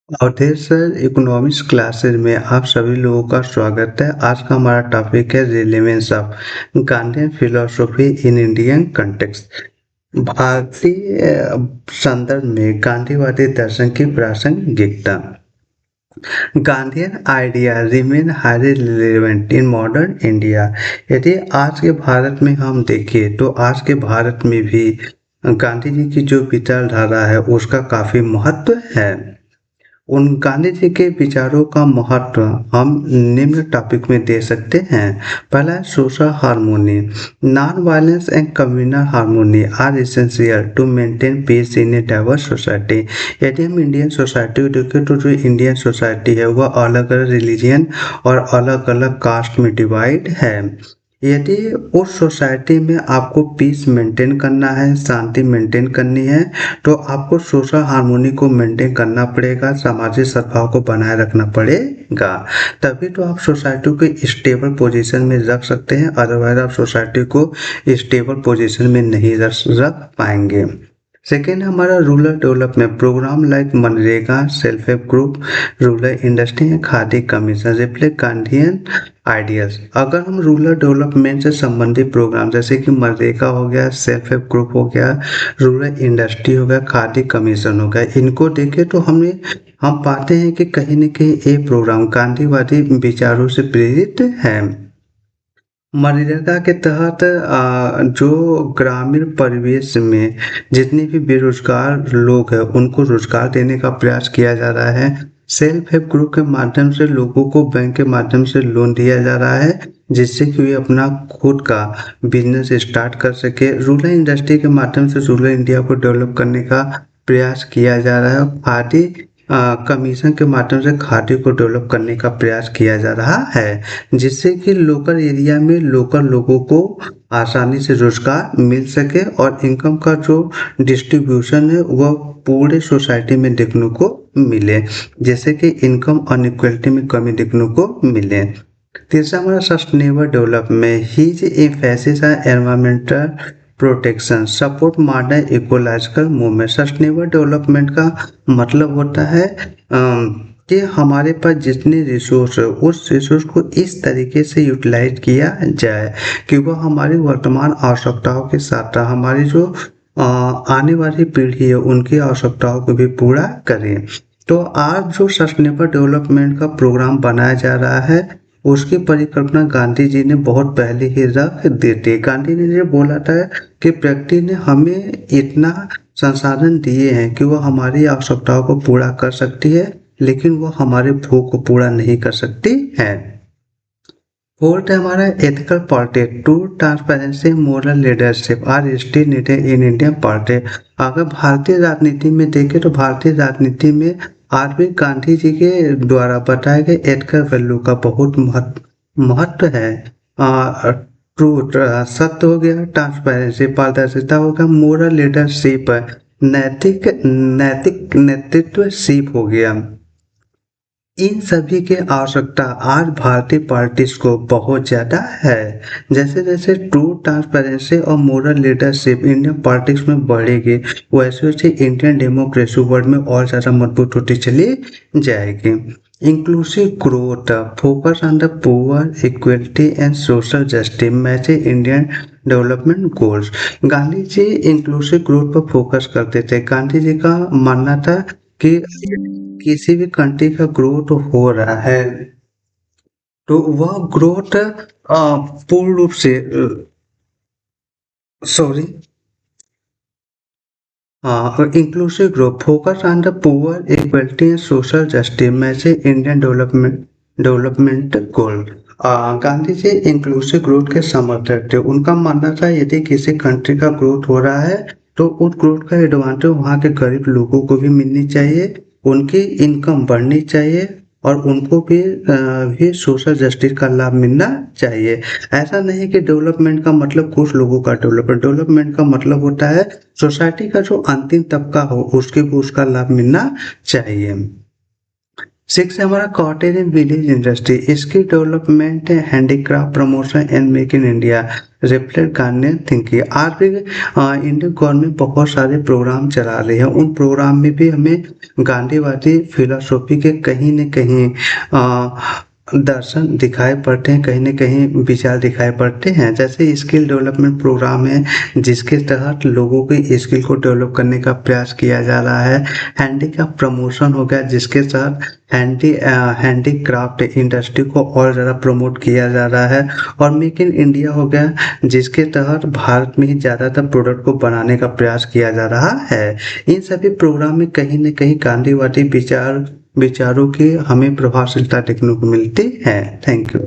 Awadhesh sir economics classes में आप सभी लोगों का स्वागत है। आज का हमारा टॉपिक है relevance of Gandhian philosophy in Indian context. भारतीय संदर्भ में गांधीवादी दर्शन की प्रासंगिकता। Gandhian idea remain highly relevant in modern India. यदि आज के भारत में हम देखें तो आज के भारत में भी गांधी जी की जो विचारधारा है उसका काफी महत्व है। उन गांधी जी के विचारों का महत्व हम निम्न टॉपिक में दे सकते हैं। पहला है social harmony. Non violence and communal harmony are essential to maintain peace in a diverse society. यदि हम इंडियन सोसाइटी को देखें तो जो इंडियन सोसाइटी है वह अलग अलग रिलीजन और अलग अलग कास्ट में डिवाइड है। यदि उस सोसाइटी में आपको पीस मेंटेन करना है, शांति मेंटेन करनी है, तो आपको सोशल हार्मोनी को मेंटेन करना पड़ेगा, सामाजिक सद्भाव को बनाए रखना पड़ेगा। तभी तो आप सोसाइटी को स्टेबल पोजीशन में रख सकते हैं, अदरवाइज आप सोसाइटी को स्टेबल पोजीशन में नहीं रख पाएंगे। सेकेंड हमारा रूरल डेवलपमेंट प्रोग्राम लाइक मनरेगा, self help group, rural industry and khadi commission reflect Gandhian ideas. अगर हम रूरल डेवलपमेंट से संबंधित प्रोग्राम जैसे कि मनरेगा हो गया, सेल्फ हेल्प ग्रुप हो गया, रूरल इंडस्ट्री हो गया, खादी कमीशन हो गया, इनको देखें तो हम पाते हैं कि कहीं न कहीं ये प्रोग्राम गांधीवादी विचारों से प्रेरित है। मनरेगा के तहत जो ग्रामीण परिवेश में जितने भी बेरोजगार लोग हैं उनको रोजगार देने का प्रयास किया जा रहा है। सेल्फ हेल्प ग्रुप के माध्यम से लोगों को बैंक के माध्यम से लोन दिया जा रहा है जिससे कि वे अपना खुद का बिजनेस स्टार्ट कर सके। रूरल इंडस्ट्री के माध्यम से रूरल इंडिया को डेवलप करने का प्रयास किया जा रहा है। खादी कमीशन के माध्यम से खादी को डेवलप करने का प्रयास किया जा रहा है जिससे कि लोकल एरिया में लोकल लोगों को आसानी से रोजगार मिल सके और इनकम का जो डिस्ट्रीब्यूशन है वह पूरे सोसाइटी में देखने को मिले, जैसे कि इनकम अनइक्वलिटी में कमी देखने को मिले। तीसरा हमारा सस्टेनेबल डेवलपमेंट हीज एम्फेसिस है environmental protection support modern ecological movement. Sustainable development का मतलब होता है कि हमारे पास जितने रिसोर्स है उस रिसोर्स को इस तरीके से यूटिलाइज किया जाए कि वह हमारी वर्तमान आवश्यकताओं के साथ हमारी जो आने वाली पीढ़ी है उनकी आवश्यकताओं को भी पूरा करें। तो आज जो सस्टेनेबल डेवलपमेंट का प्रोग्राम बनाया जा रहा है उसकी परिकल्पना गांधी जी ने बहुत पहले ही रख दी थी। गांधी ने ये बोला था कि प्रकृति ने हमें इतना संसाधन दिए हैं कि वह हमारी आवश्यकताओं को पूरा कर सकती है लेकिन वह हमारे भूख को पूरा नहीं कर सकती है। फोर्थ है हमारा ethical politics through transparency moral leadership are still needed in Indian politics. अगर भारतीय राजनीति में देखें तो भारतीय राजनीति में आज भी गांधी जी के द्वारा बताए गए एथिकल वैल्यू का बहुत महत्व है। ट्रूथ सत्य हो गया, ट्रांसपेरेंसी पारदर्शिता हो गया, मोरल लीडरशिप नैतिक नैतिक नेतृत्व शिप हो गया। इन सभी की आवश्यकता आज भारतीय पॉलिटिक्स को बहुत ज्यादा है। जैसे जैसे ट्रू ट्रांसपेरेंसी और मोरल लीडरशिप इंडियन पॉलिटिक्स में बढ़ेगी वैसे वैसे इंडियन डेमोक्रेसी वर्ल्ड में और ज्यादा मजबूत होती चली जाएगी। Inclusive growth focus on the poor equality and social justice matches Indian development goals. Gandhi ji inclusive growth पर फोकस करते थे। गांधी जी का मानना था कि किसी भी कंट्री का ग्रोथ हो रहा है तो वह ग्रोथ पूर्ण रूप से sorry inclusive growth focus on the poor equality and social justice matches Indian development goal. Gandhi ji inclusive growth के समर्थक थे। उनका मानना था यदि किसी कंट्री का ग्रोथ हो रहा है तो उस ग्रोथ का एडवांटेज वहाँ के गरीब लोगों को भी मिलनी चाहिए, उनकी इनकम बढ़नी चाहिए और उनको भी सोशल जस्टिस का लाभ मिलना चाहिए। ऐसा नहीं कि डेवलपमेंट का मतलब कुछ लोगों का डेवलपमेंट का मतलब होता है सोसाइटी का जो अंतिम तबका हो उसके भी उसका लाभ मिलना चाहिए। सिक्स है हमारा cottage and village industry, skill development, handicraft promotion and make in India, reflect Garnier thinking. आज भी इंडियन गवर्नमेंट बहुत सारे प्रोग्राम चला रही है, उन प्रोग्राम में भी हमें गांधीवादी फिलोसॉफी के कहीं न कहीं दर्शन दिखाई पड़ते हैं, कहीं न कहीं विचार दिखाई पड़ते हैं। जैसे स्किल डेवलपमेंट प्रोग्राम है जिसके तहत लोगों की स्किल को डेवलप करने का प्रयास किया जा रहा है। हैंडी का प्रमोशन हो गया जिसके तहत हैंडीक्राफ्ट इंडस्ट्री को और ज़्यादा प्रमोट किया जा रहा है। और मेक इन इंडिया हो गया जिसके तहत भारत में ही ज़्यादातर प्रोडक्ट को बनाने का प्रयास किया जा रहा है। इन सभी प्रोग्राम में कहीं न कहीं गांधीवादी विचारों की हमें प्रभावशीलता देखने को मिलती है। Thank you.